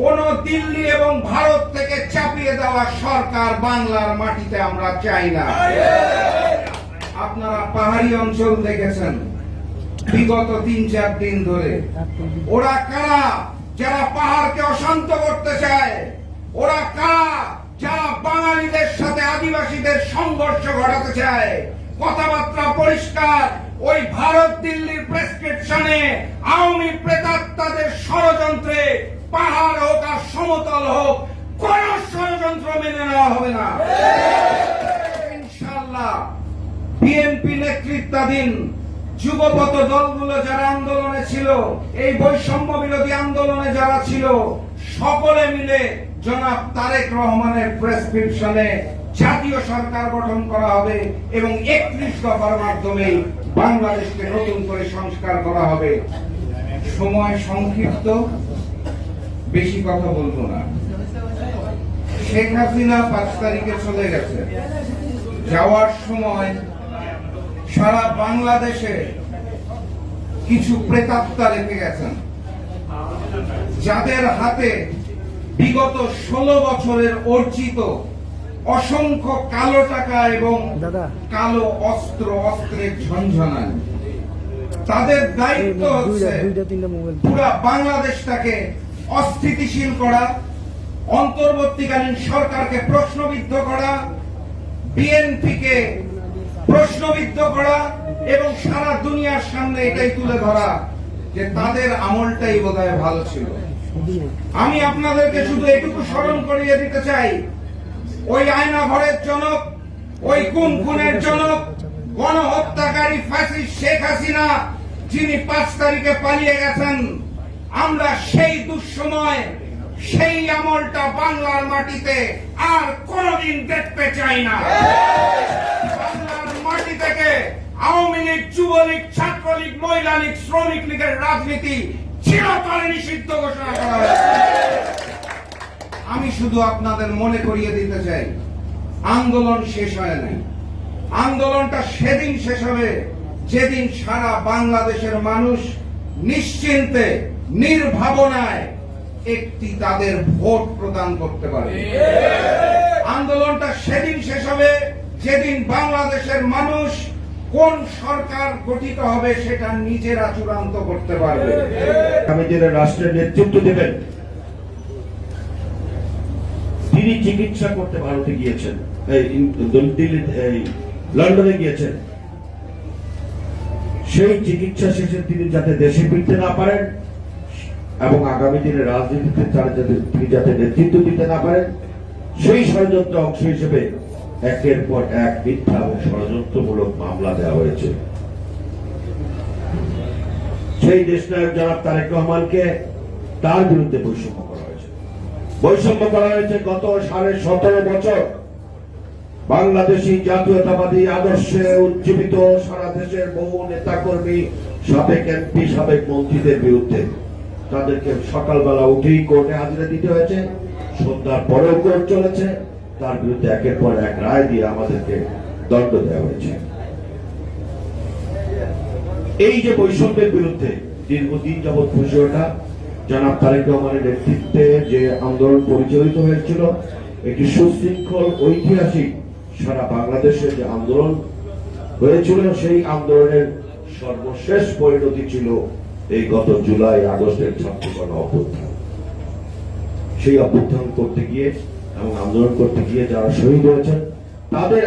কোন দিল্লি এবং ভারত থেকে চাপিয়ে দেওয়া সরকার বাংলার মাটিতে আমরা চাই না। আপনারা পাহাড়ি অঞ্চল দেখেছেন বিগত ৩-৪ দিন ধরে। ওরা কারা যারা পাহাড়কে অশান্ত করতে চায়? ওরা কারা যারা বাঙালিদের সাথে আদিবাসীদের সংঘর্ষ ঘটাতে চায়? কথাবার্তা পরিষ্কার। ওই ভারত দিল্লির প্রেসক্রিপশনে আওয়ামী প্রেতাত্মাদের ষড়যন্ত্রে পাহাড় হোক আর সমতল হোক কোন ষড়যন্ত্র মেনে নেওয়া হবে না ইনশাআল্লাহ। বিএনপি নেতৃত্বাধীন যুগপত দলগুলো যারা আন্দোলনে ছিল, এই বৈষম্য বিরোধী আন্দোলনে যারা ছিল, সকলে মিলে জনাব তারেক রহমানের প্রেসক্রিপশনে জাতীয় সরকার গঠন করা হবে এবং 31 দফার মাধ্যমে বাংলাদেশকে নতুন করে সংস্কার করা হবে। সময় সংক্ষিপ্ত, বেশি কথা বলবো না। শেখ হাসিনা 5 তারিখে চলে গেছে। যাওয়ার সময় সারা বাংলাদেশে কিছু প্রেতাত্মা রেখে গেছেন, যাদের হাতে বিগত 16 বছরের অর্জিত অসংখ্য কালো টাকা এবং কালো অস্ত্রের ঝনঝনানি। তাদের দায়িত্ব হচ্ছে পুরা বাংলাদেশটাকে অস্থিতিশীল করা, অন্তর্বর্তীকালীন সরকারকে প্রশ্নবিদ্ধ করা, বিএনপিকে প্রশ্নবিদ্ধ করা এবং সারা দুনিয়ার সামনে এটাই তুলে ধরা যে তাদের আমলটাই বোধহয় ভালো ছিল। আমি আপনাদেরকে শুধু এটুকু স্মরণ করিয়ে দিতে চাই, ওই আয়না ঘরের জনক, ওই খুনের জনক, গণহত্যাকারী ফ্যাসিস্ট শেখ হাসিনা যিনি 5 তারিখে পালিয়ে গেছেন, আমরা সেই দুঃসময় সেই আমলটা বাংলার মাটিতে আর কোনদিন দেখতে চাই না। বাংলার মাটি থেকে আওয়ামী লীগ, যুবলীগ, ছাত্রলীগ, মহিলা লীগ, শ্রমিক লীগের রাজনীতি চিরতরে নিষিদ্ধ ঘোষণা করা হয়েছে। আমি শুধু আপনাদের মনে করিয়ে দিতে চাই, আন্দোলন শেষ হয় নাই। আন্দোলনটা সেদিন শেষ হবে যেদিন সারা বাংলাদেশের মানুষ নিশ্চিন্তে, নির্ভাবনায় একটি তাদের ভোট প্রদান করতে পারবে। আন্দোলনটা সেদিন শেষ হবে যেদিন বাংলাদেশের মানুষ কোন সরকার গঠিত হবে সেটা নিজেরা চূড়ান্ত করতে পারবে। আমি যারা রাষ্ট্রের নেতৃত্ব দেবেন, তিনি চিকিৎসা করতে ভারতে গিয়েছেন, লন্ডনে গিয়েছেন। সেই চিকিৎসা শেষে তিনি যাতে দেশে ফিরতে না পারেন এবং আগামী দিনে রাজনীতিতে তিনি যাতে নেতৃত্ব দিতে না পারেন, সেই ষড়যন্ত্র অংশ হিসেবে একের পর এক মিথ্যা এবং ষড়যন্ত্রমূলক মামলা দেওয়া হয়েছে। সেই দেশনায়ক জনাব তারেক রহমানকে তার বিরুদ্ধে বৈষম্য করা হয়েছে। বৈষম্য করা হয়েছে গত 17.5 বছর বাংলাদেশী জাতীয়তাবাদী আদর্শে উজ্জীবিত সারা দেশের বহু নেতাকর্মী, সাবেক এমপি, সাবেক মন্ত্রীদের বিরুদ্ধে। তাদেরকে সকালবেলা উঠেই কোর্টে হাজিরা দিতে হয়েছে, সন্ধ্যার পরেও কোর্ট চলেছে, তার বিরুদ্ধে একের পর এক রায় দিয়ে আমাদেরকে দণ্ড দেওয়া হয়েছে। এই যে বৈষম্যের বিরুদ্ধে দীর্ঘদিন যাবৎ খুশি ওঠা জনাব তারেক রহমানের নেতৃত্বে যে আন্দোলন পরিচালিত হয়েছিল, একটি সুশৃঙ্খল ঐতিহাসিক সারা বাংলাদেশে যে আন্দোলন হয়েছিল, সেই আন্দোলনের সর্বশেষ পরিণতি ছিল এই গত জুলাই আগস্টের ছাত্র অভ্যুত্থান। সেই অভ্যুত্থান করতে গিয়ে এবং আন্দোলন করতে গিয়ে যারা শহীদ হয়েছেন তাদের